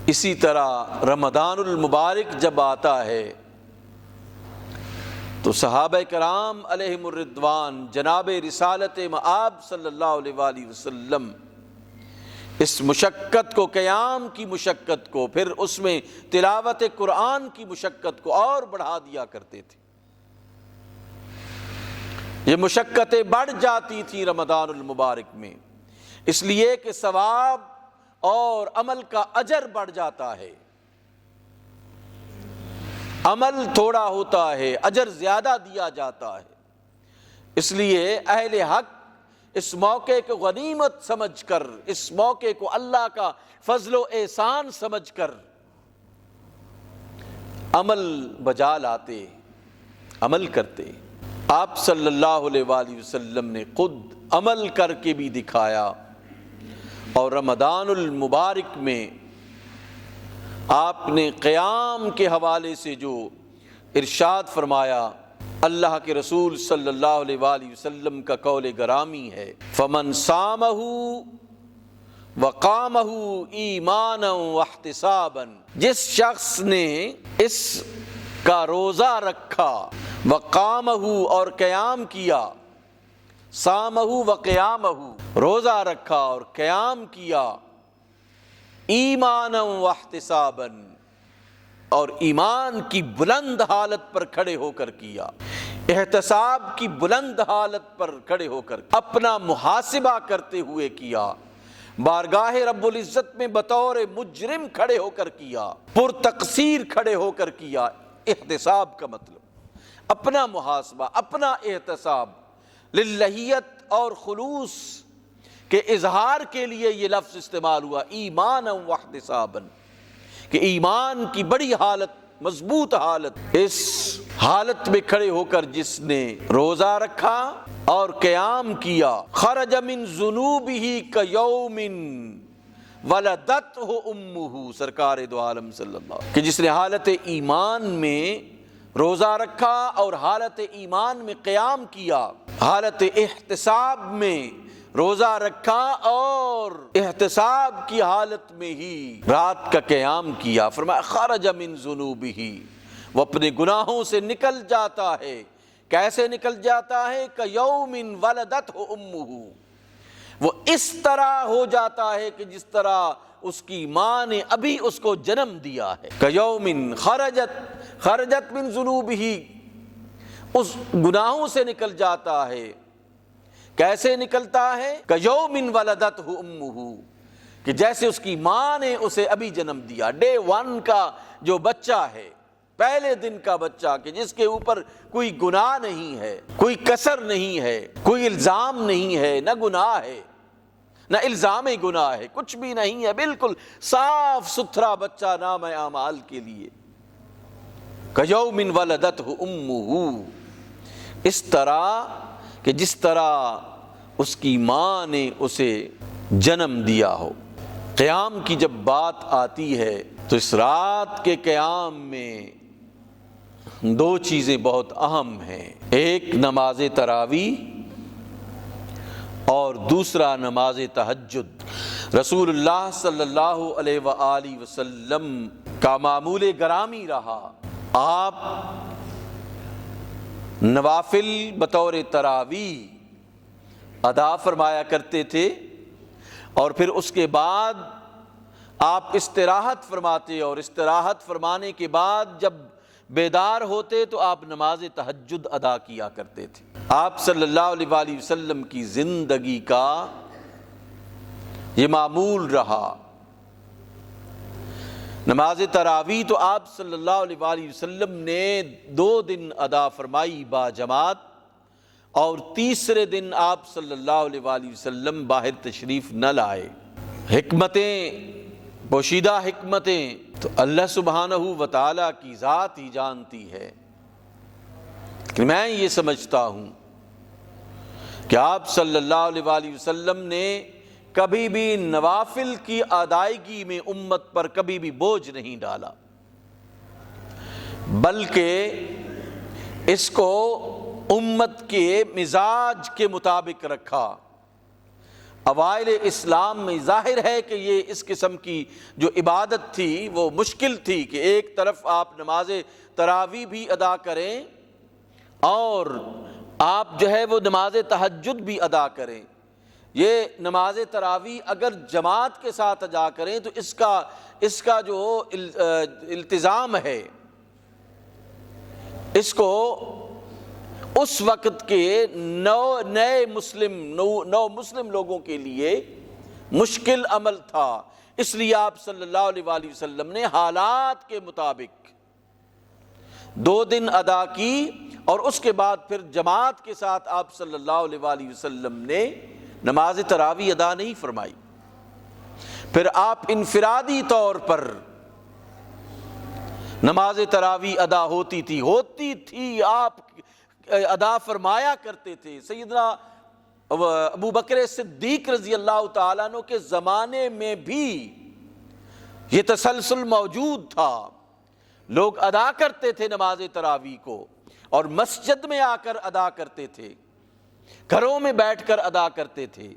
اسی طرح رمضان المبارک جب آتا ہے تو صحابہ کرام علیہم الرضوان جناب رسالت مآب صلی اللہ علیہ وآلہ وسلم اس مشقت کو، قیام کی مشقت کو، پھر اس میں تلاوت قرآن کی مشقت کو اور بڑھا دیا کرتے تھے۔ یہ مشقتیں بڑھ جاتی تھیں رمضان المبارک میں، اس لیے کہ ثواب اور عمل کا اجر بڑھ جاتا ہے۔ عمل تھوڑا ہوتا ہے، اجر زیادہ دیا جاتا ہے، اس لیے اہل حق اس موقع کو غنیمت سمجھ کر، اس موقع کو اللہ کا فضل و احسان سمجھ کر عمل بجا لاتے، عمل کرتے۔ آپ صلی اللہ علیہ وآلہ وسلم نے خود عمل کر کے بھی دکھایا، اور رمضان المبارک میں آپ نے قیام کے حوالے سے جو ارشاد فرمایا، اللہ کے رسول صلی اللہ علیہ وآلہ وسلم کا قول گرامی ہے، فَمَنْ صَامَهُ وَقَامَهُ ایمانا واحتسابا، جس شخص نے اس کا روزہ رکھا، وقامہ اور قیام کیا، صامہ وقیامہ روزہ رکھا اور قیام کیا، ایمانا واحتسابا اور ایمان کی بلند حالت پر کھڑے ہو کر کیا، احتساب کی بلند حالت پر کھڑے ہو کر اپنا محاسبہ کرتے ہوئے کیا، بارگاہ رب العزت میں بطور مجرم کھڑے ہو کر کیا، پر تقصیر کھڑے ہو کر کیا۔ احتساب کا مطلب اپنا محاسبہ، اپنا احتساب، للہیت اور خلوص کے اظہار کے لیے یہ لفظ استعمال ہوا، ایمانا واحتسابا، کہ ایمان کی بڑی حالت، مضبوط حالت، اس حالت میں کھڑے ہو کر جس نے روزہ رکھا اور قیام کیا، خرج من ذنوبہ کیوم ولدتہ امہ، سرکار دو عالم صلی اللہ علیہ وسلم، کہ جس نے حالت ایمان میں روزہ رکھا اور حالت ایمان میں قیام کیا، حالت احتساب میں روزہ رکھا اور احتساب کی حالت میں ہی رات کا قیام کیا، فرمایا خرج من ذنوبہ، وہ اپنے گناہوں سے نکل جاتا ہے۔ کیسے نکل جاتا ہے؟ کیوم ولدتہ امہ، وہ اس طرح ہو جاتا ہے کہ جس طرح اس کی ماں نے ابھی اس کو جنم دیا ہے۔ کیوم خرجت من ذنوبہ، اس گناہوں سے نکل جاتا ہے۔ کیسے نکلتا ہے؟ کیوم ولدتہ امہ، کہ جیسے اس کی ماں نے اسے ابھی جنم دیا۔ ڈے 1 کا جو بچہ ہے، پہلے دن کا بچہ، کہ جس کے اوپر کوئی گناہ نہیں ہے، کوئی کسر نہیں ہے، کوئی الزام نہیں ہے، نہ گناہ ہے نہ الزام گناہ ہے، کچھ بھی نہیں ہے، بالکل صاف ستھرا بچہ نام اعمال کے لیے۔ کیوم ولدتہ امہ، اس طرح کہ جس طرح اس کی ماں نے اسے جنم دیا ہو۔ قیام کی جب بات آتی ہے تو اس رات کے قیام میں 2 چیزیں بہت اہم ہیں، ایک نماز تراویح اور دوسرا نماز تہجد۔ رسول اللہ صلی اللہ علیہ وآلہ وسلم کا معمول گرامی رہا، آپ نوافل بطور تراویح ادا فرمایا کرتے تھے، اور پھر اس کے بعد آپ استراحت فرماتے، اور استراحت فرمانے کے بعد جب بیدار ہوتے تو آپ نماز تہجد ادا کیا کرتے تھے۔ آپ صلی اللہ علیہ وآلہ وسلم کی زندگی کا یہ معمول رہا۔ نماز تراویح تو آپ صلی اللہ علیہ وآلہ وسلم نے 2 دن ادا فرمائی با جماعت، اور تیسرے دن آپ صلی اللہ علیہ وآلہ وسلم باہر تشریف نہ لائے۔ حکمتیں، پوشیدہ حکمتیں تو اللہ سبحانہ و تعالیٰ کی ذات ہی جانتی ہے، کہ میں یہ سمجھتا ہوں کہ آپ صلی اللہ علیہ وآلہ وسلم نے کبھی بھی نوافل کی ادائیگی میں امت پر کبھی بھی بوجھ نہیں ڈالا، بلکہ اس کو امت کے مزاج کے مطابق رکھا۔ اوائل اسلام میں ظاہر ہے کہ یہ اس قسم کی جو عبادت تھی وہ مشکل تھی کہ ایک طرف آپ نماز تراویح بھی ادا کریں اور آپ جو ہے وہ نماز تہجد بھی ادا کریں۔ یہ نماز تراویح اگر جماعت کے ساتھ ادا کریں تو اس کا جو التزام ہے، اس کو اس وقت کے نئے نو مسلم لوگوں کے لیے مشکل عمل تھا۔ اس لیے آپ صلی اللہ علیہ وآلہ وسلم نے حالات کے مطابق 2 دن ادا کی، اور اس کے بعد پھر جماعت کے ساتھ آپ صلی اللہ علیہ وآلہ وسلم نے نماز تراویح ادا نہیں فرمائی۔ پھر آپ انفرادی طور پر نماز تراویح ادا ہوتی تھی آپ ادا فرمایا کرتے تھے۔ سیدنا ابو بکر صدیق رضی اللہ تعالیٰ عنہ کے زمانے میں بھی یہ تسلسل موجود تھا، لوگ ادا کرتے تھے نماز تراویح کو، اور مسجد میں آ کر ادا کرتے تھے، گھروں میں بیٹھ کر ادا کرتے تھے،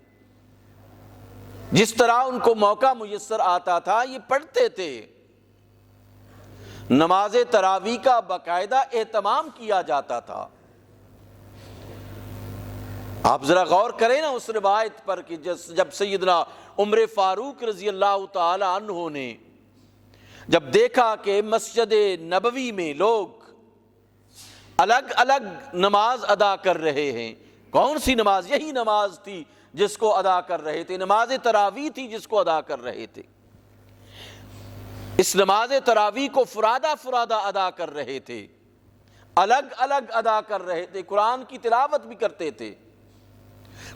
جس طرح ان کو موقع میسر آتا تھا یہ پڑھتے تھے۔ نماز تراویح کا باقاعدہ اہتمام کیا جاتا تھا۔ آپ ذرا غور کریں نا اس روایت پر کہ جب سیدنا عمر فاروق رضی اللہ تعالی عنہ نے جب دیکھا کہ مسجد نبوی میں لوگ الگ الگ نماز ادا کر رہے ہیں، کون سی نماز؟ یہی نماز تھی جس کو ادا کر رہے تھے، نماز تراویح تھی جس کو ادا کر رہے تھے۔ اس نماز تراویح کو فرادہ ادا کر رہے تھے، الگ الگ ادا کر رہے تھے، قرآن کی تلاوت بھی کرتے تھے،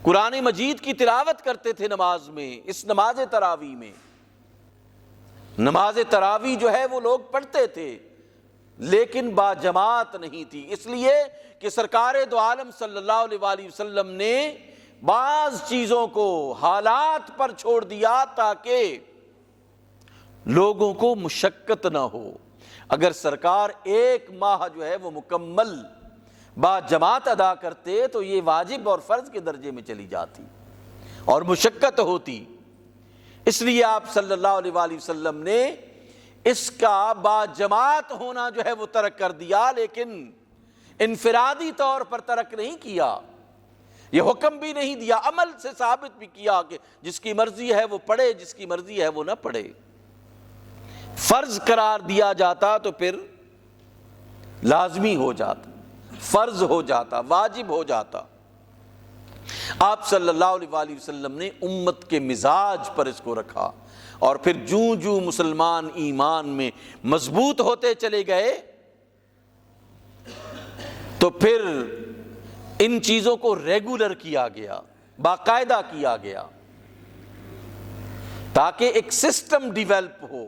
قرآن مجید کی تلاوت کرتے تھے نماز میں، اس نماز تراویح میں۔ نماز تراویح جو ہے وہ لوگ پڑھتے تھے لیکن با جماعت نہیں تھی، اس لیے کہ سرکار دو عالم صلی اللہ علیہ وآلہ وسلم نے بعض چیزوں کو حالات پر چھوڑ دیا تاکہ لوگوں کو مشقت نہ ہو۔ اگر سرکار 1 ماہ جو ہے وہ مکمل با جماعت ادا کرتے تو یہ واجب اور فرض کے درجے میں چلی جاتی اور مشقت ہوتی۔ اس لیے آپ صلی اللہ علیہ وآلہ وسلم نے اس کا با جماعت ہونا جو ہے وہ ترک کر دیا، لیکن انفرادی طور پر ترک نہیں کیا، یہ حکم بھی نہیں دیا، عمل سے ثابت بھی کیا کہ جس کی مرضی ہے وہ پڑھے، جس کی مرضی ہے وہ نہ پڑھے۔ فرض قرار دیا جاتا تو پھر لازمی ہو جاتا، فرض ہو جاتا، واجب ہو جاتا۔ آپ صلی اللہ علیہ وآلہ وسلم نے امت کے مزاج پر اس کو رکھا، اور پھر جوں مسلمان ایمان میں مضبوط ہوتے چلے گئے تو پھر ان چیزوں کو ریگولر کیا گیا، باقاعدہ کیا گیا، تاکہ ایک سسٹم ڈیولپ ہو۔